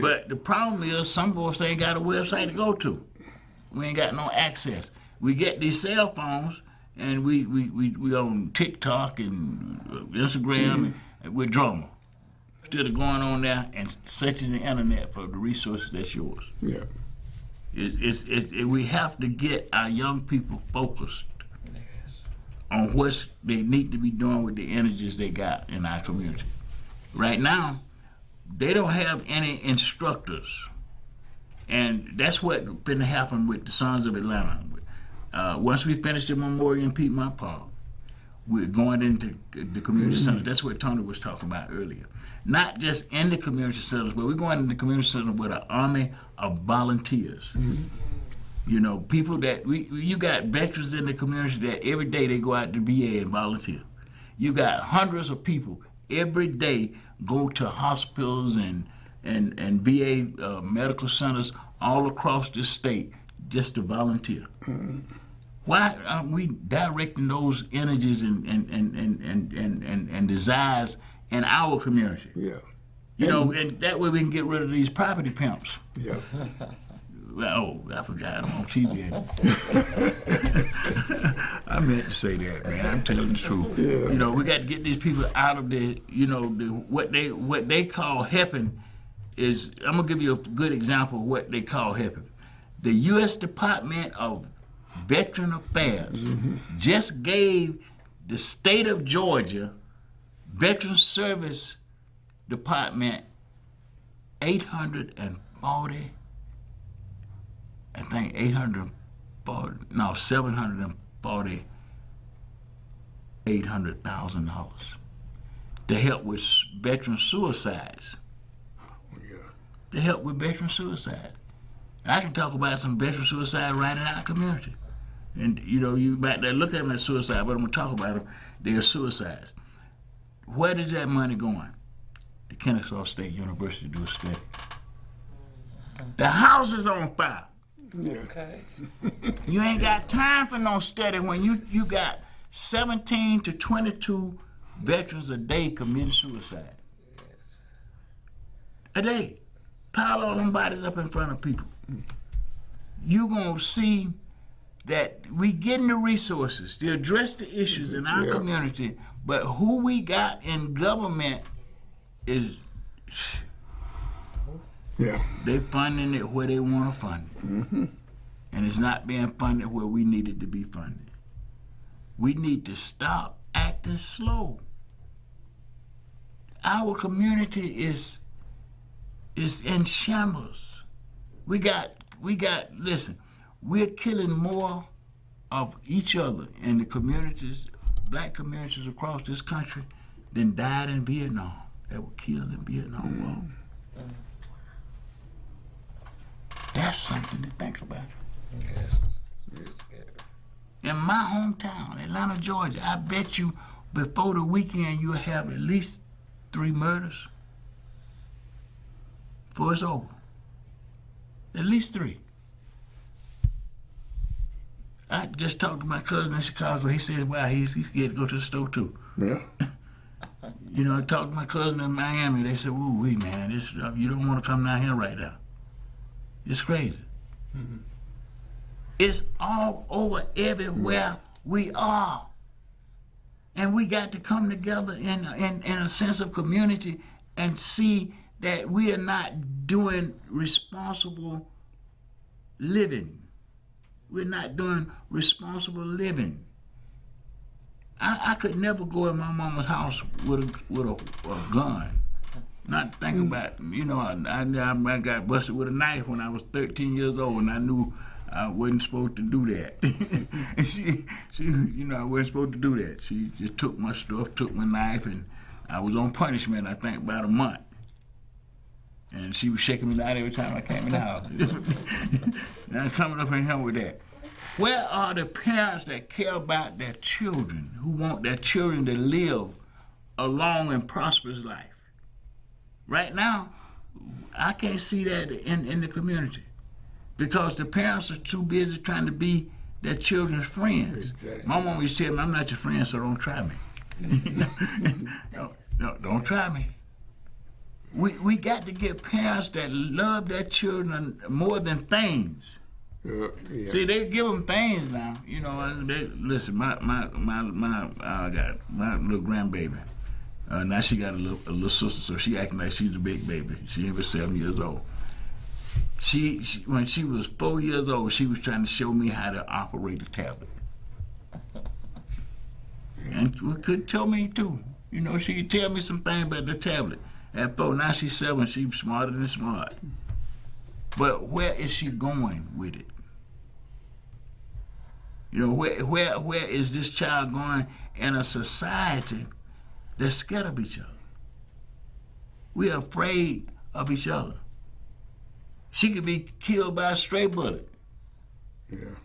Speaker 1: But the problem is, some of us ain't got a website to go to. We ain't got no access. We get these cell phones, and we on TikTok and Instagram and we're drama. Instead of going on there and searching the internet for the resources that's yours.
Speaker 2: Yeah.
Speaker 1: We have to get our young people focused on what they need to be doing with the energies they got in our community. Right now, they don't have any instructors. And that's what's going to happen with the Sons of Atlanta. Once we finish the memorial in Piedmont Park, we're going into the community centers. That's what Tony was talking about earlier. Not just in the community centers, but we're going into the community center with an army of volunteers. People that you got veterans in the community that every day they go out to VA and volunteer. You got hundreds of people every day go to hospitals and VA medical centers all across the state just to volunteer. Why aren't we directing those energies and desires in our community?
Speaker 2: Yeah.
Speaker 1: And that way we can get rid of these property pimps.
Speaker 2: Yeah.
Speaker 1: Oh, I forgot. I'm on TV. I meant to say that, man. I'm telling the truth.
Speaker 2: Yeah.
Speaker 1: We got to get these people out of what they call helping is. I'm gonna give you a good example of what they call helping. The U.S. Department of Veteran Affairs just gave the state of Georgia Veteran Service Department $740,000. To help with veteran suicides. To help with veteran suicide. And I can talk about some veteran suicide right in our community. And you might look at them as suicide, but I'm gonna talk about them. They're suicides. Where is that money going? The Kennesaw State University to do a study. The house is on fire.
Speaker 2: Yeah.
Speaker 3: Okay.
Speaker 1: You ain't got time for no study when you got 17 to 22 veterans a day committing suicide.
Speaker 3: Yes.
Speaker 1: A day. Pile all them bodies up in front of people. You gonna see that we getting the resources to address the issues in our community, but who we got in government is they funding it where they want to fund it. And it's not being funded where we need it to be funded. We need to stop acting slow. Our community is in shambles. We got listen, we're killing more of each other in the communities, black communities across this country, than died in Vietnam, that were killed in Vietnam War. That's something to think about.
Speaker 3: Yes. It's scary.
Speaker 1: In my hometown, Atlanta, Georgia, I bet you before the weekend you'll have at least 3 murders before it's over. At least 3. I just talked to my cousin in Chicago. He said, wow, he's scared to go to the store too.
Speaker 2: Yeah.
Speaker 1: You know, I talked to my cousin in Miami. They said, ooh, wee, man, this, you don't want to come down here right now. It's crazy. It's all over everywhere we are. And we got to come together in a sense of community and see that we are not doing responsible living. We're not doing responsible living. I could never go in my mama's house with a gun. Not think about, you know, I got busted with a knife when I was 13 years old, and I knew I wasn't supposed to do that. And she, you know, I wasn't supposed to do that. She just took my stuff, took my knife, and I was on punishment, I think, about a month. And she was shaking me down every time I came in the house. Now I'm coming up in here with that. Where are the parents that care about their children, who want their children to live a long and prosperous life? Right now, I can't see that in the community because the parents are too busy trying to be their children's friends.
Speaker 2: Exactly.
Speaker 1: My mom used to tell me, I'm not your friend, so don't try me. No, don't try me. We got to get parents that love their children more than things.
Speaker 2: Yeah.
Speaker 1: See, they give them things now. You know, listen. I got my little grandbaby. Now she got a little sister, so she acting like she's a big baby. She was 7 years old. She when she was 4 years old, she was trying to show me how to operate a tablet, and could tell me too. You know, she could tell me some things about the tablet. At 4, now she's 7. She's smarter than smart. But where is she going with it? You know, where is this child going in a society that's scared of each other? We're afraid of each other. She could be killed by a stray bullet.
Speaker 2: Yeah.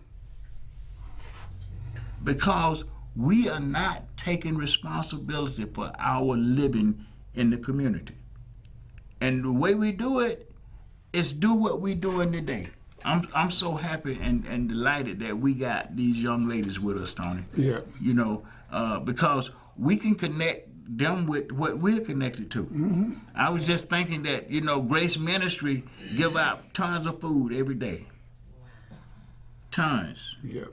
Speaker 1: Because we are not taking responsibility for our living in the community. And the way we do it is do what we doing today. I'm so happy and delighted that we got these young ladies with us, Tony.
Speaker 2: Yeah.
Speaker 1: You know, because we can connect them with what we're connected to. Mm-hmm. I was just thinking that, you know, Grace Ministry give out tons of food every day. Tons.
Speaker 2: Yeah.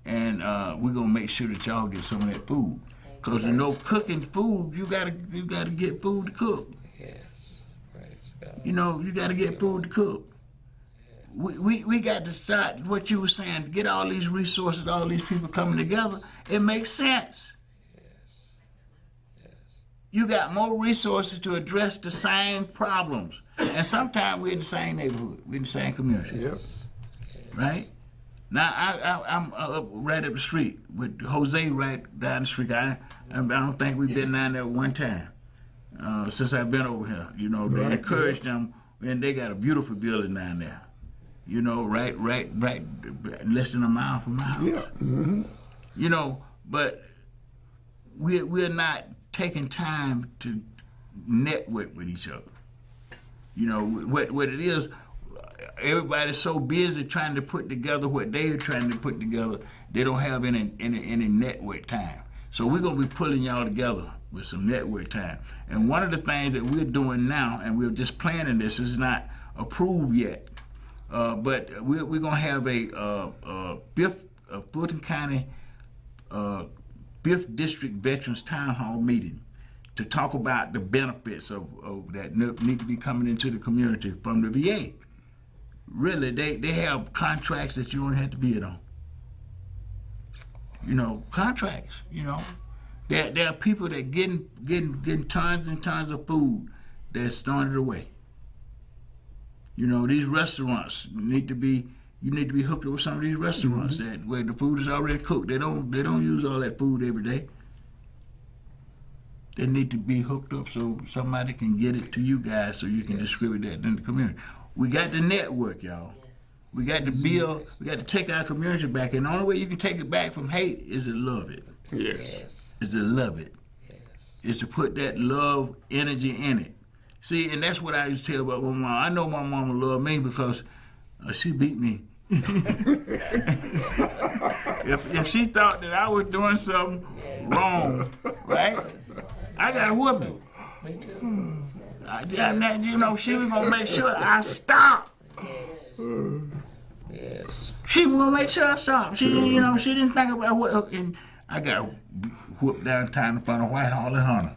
Speaker 1: And we're gonna make sure that y'all get some of that food. Cause you know, cooking food, you gotta get food to cook.
Speaker 3: Yes. Praise God.
Speaker 1: You know, you gotta get food to cook. We got to start what you were saying, get all these resources, all these people coming together. It makes sense. You got more resources to address the same problems. And sometimes we're in the same neighborhood, we're in the same community.
Speaker 2: Yes.
Speaker 1: Right? Now, I'm up right up the street with Jose right down the street. I don't think we've been down there one time since I've been over here. You know, they encourage them, and they got a beautiful building down there. You know, right, less than a mile from my house.
Speaker 2: Yeah. Mm-hmm.
Speaker 1: You know, but we're not taking time to network with each other. You know, what it is, everybody's so busy trying to put together what they are trying to put together, they don't have any network time. So we're gonna be pulling y'all together with some network time. And one of the things that we're doing now, and we're just planning this, is not approved yet, but we're gonna have a Fulton County 5th District Veterans Town Hall meeting to talk about the benefits of that need to be coming into the community from the VA. Really, they have contracts that you don't have to bid on. You know, contracts. You know, there are people that getting tons and tons of food that's throwing it away. You know, these restaurants need to be. You need to be hooked up with some of these restaurants that where the food is already cooked. They don't use all that food every day. They need to be hooked up so somebody can get it to you guys so you can distribute that in the community. We got the network, y'all. We got to build, we got to take our community back. And the only way you can take it back from hate is to love it.
Speaker 2: Yes.
Speaker 1: Is to love it.
Speaker 3: Yes.
Speaker 1: Is to put that love energy in it. See, and that's what I used to tell about my mom. I know my mama loved me because she beat me. if she thought that I was doing something wrong, right? I got a whooping.
Speaker 3: Me too.
Speaker 1: You know, she was gonna make sure I stop.
Speaker 3: Yes.
Speaker 1: She was gonna make sure I stop. She, you know, she didn't think about what. And I got whooped downtown in front of Whitehall and Hunter.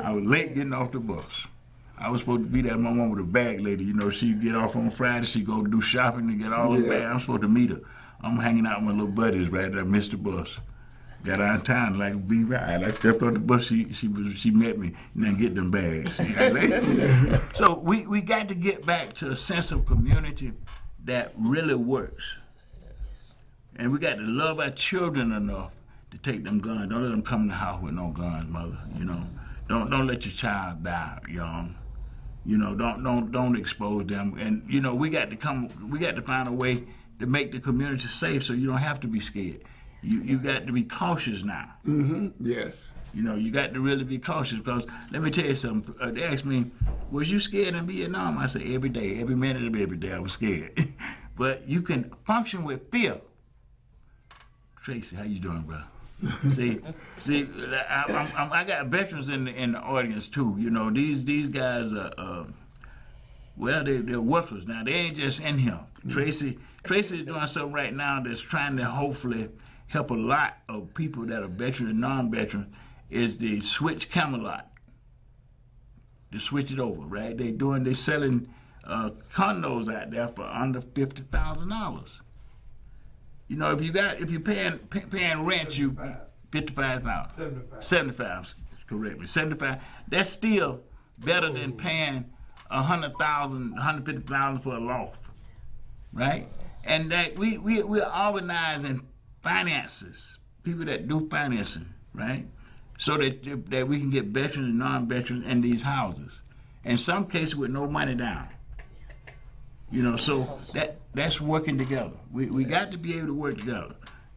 Speaker 1: I was late getting off the bus. I was supposed to be that my mom with a bag lady. You know, she'd get off on Friday. She'd go do shopping and get all the bag. I'm supposed to meet her. I'm hanging out with my little buddies, right? I missed the bus. Got out of town like a bee ride. I stepped on the bus. She met me and then get them bags. So we got to get back to a sense of community that really works. And we got to love our children enough to take them guns. Don't let them come in the house with no guns, mother. You know, don't let your child die young. You know, don't expose them. And you know, we got to find a way to make the community safe so you don't have to be scared. You got to be cautious now.
Speaker 2: Mm-hmm. Yes.
Speaker 1: You know, you got to really be cautious because let me tell you something. They asked me, was you scared in Vietnam? I said, every day, every minute of every day I was scared. But you can function with fear. Tracy, how you doing, bro? see, I got veterans in the audience too. You know, these guys are, well, they're worthless now. They ain't just in here. Tracy is doing something right now that's trying to hopefully help a lot of people that are veteran and non-veteran. Is the switch Camelot. To switch it over, right? They selling condos out there for under $50,000. You know, if you're paying rent, you $55,000. 75. Correct me. 75. That's still better than paying $100,000, $150,000 for a loft, right? And that we're organizing finances, people that do financing, right? So that we can get veterans and non-veterans in these houses. In some cases with no money down. You know, so that's working together. We got to be able to work together.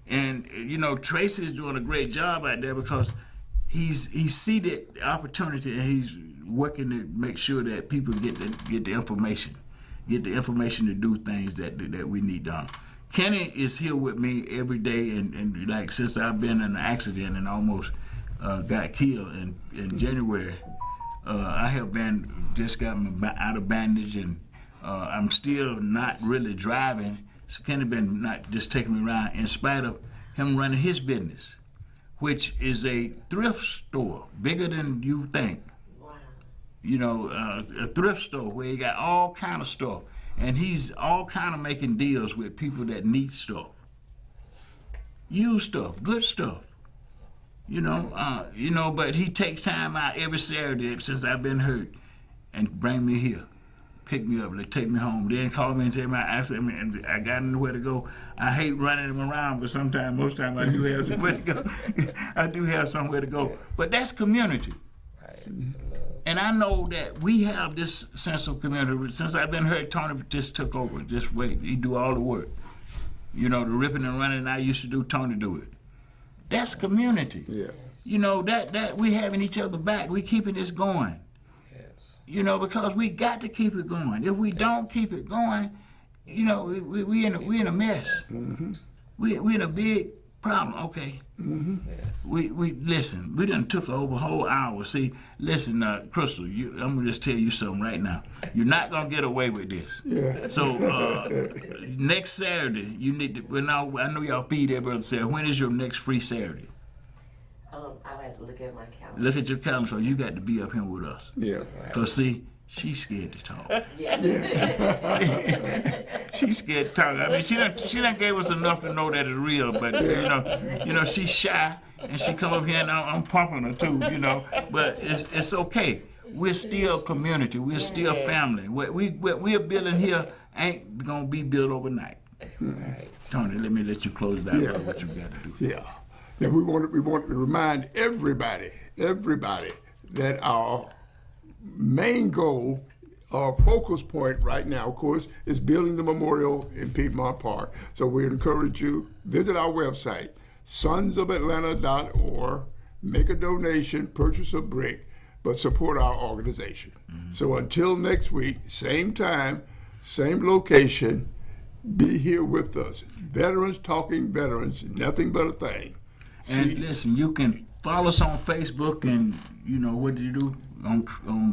Speaker 1: And you know, Tracy is doing a great job out there because he's seeded the opportunity and he's working to make sure that people get the information to do things that we need done. Kenny is here with me every day, and like since I've been in an accident and almost got killed in January, I have just gotten out of bandage, and I'm still not really driving. So Kenny been not just taking me around in spite of him running his business, which is a thrift store, bigger than you think.
Speaker 4: Wow.
Speaker 1: You know, a thrift store where he got all kind of stuff. And he's all kind of making deals with people that need stuff. Used stuff, good stuff. You know, but he takes time out every Saturday since I've been hurt and bring me here. Pick me up, they take me home, then call me and tell me I got nowhere to go. I hate running them around, but most times I do have somewhere to go. I do have somewhere to go. But that's community.
Speaker 3: Right.
Speaker 1: And I know that we have this sense of community. Since I've been hurt, Tony just took over. Just wait, he do all the work. You know, the ripping and running I used to do, Tony do it. That's community.
Speaker 2: Yeah.
Speaker 1: You know, that we having each other back. We keeping this going.
Speaker 3: Yes.
Speaker 1: You know, because we got to keep it going. If we don't keep it going, you know, we in a mess. Mm-hmm. We in a big problem. Okay. Mm-hmm. We listen. We done took over a whole hour. See, listen, Crystal. I'm gonna just tell you something right now. You're not gonna get away with this. Yeah. So next Saturday, you need to. Well, now I know y'all feed everybody. Say, when is your next free Saturday?
Speaker 4: I'll have to look at my calendar.
Speaker 1: Look at your calendar, so you got to be up here with us.
Speaker 2: Yeah.
Speaker 1: Cause see, she's scared to talk.
Speaker 4: Yeah.
Speaker 1: She's scared to talk. I mean, she done gave us enough to know that it's real, but you know, she's shy, and she come up here and I'm pumping her too, you know. But it's okay. We're still community. We're still family. What we're building here ain't gonna be built overnight. Right. Tony, let you close it out with what you got to do.
Speaker 2: Yeah. Now we want to remind everybody that our main goal, our focus point right now, of course, is building the memorial in Piedmont Park. So we encourage you, visit our website, sonsofatlanta.org, make a donation, purchase a brick, but support our organization. Mm-hmm. So until next week, same time, same location, be here with us. Veterans talking veterans, nothing but a thing.
Speaker 1: And listen, you can follow us on Facebook, and you know what do you do on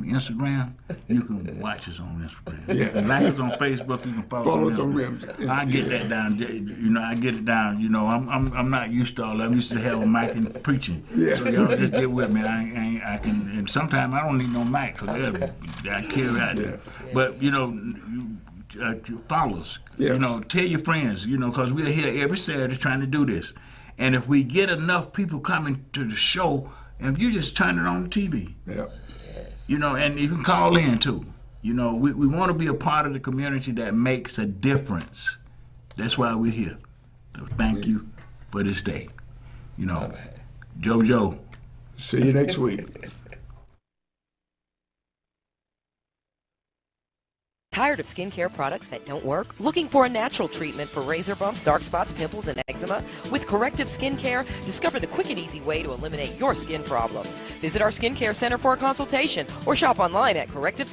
Speaker 1: Instagram? You can watch us on Instagram. Yeah. Like us on Facebook, you can follow us on Instagram. I get that down. You know, I get it down. You know, I'm not used to all that. I'm used to having a mic and preaching. Yeah. So y'all just get with me. I can, and sometimes I don't need no mic, so I carry out there. But you know. Follow us. Yes. You know, tell your friends. You know, because we're here every Saturday trying to do this. And if we get enough people coming to the show, and you just turn it on the TV. Yeah. You know, and you can call in too. You know, we want to be a part of the community that makes a difference. That's why we're here. So thank you for this day. You know, JoJo.
Speaker 2: See you next week.
Speaker 5: Tired of skincare products that don't work? Looking for a natural treatment for razor bumps, dark spots, pimples, and eczema? With Corrective Skincare, discover the quick and easy way to eliminate your skin problems. Visit our skincare center for a consultation or shop online at Corrective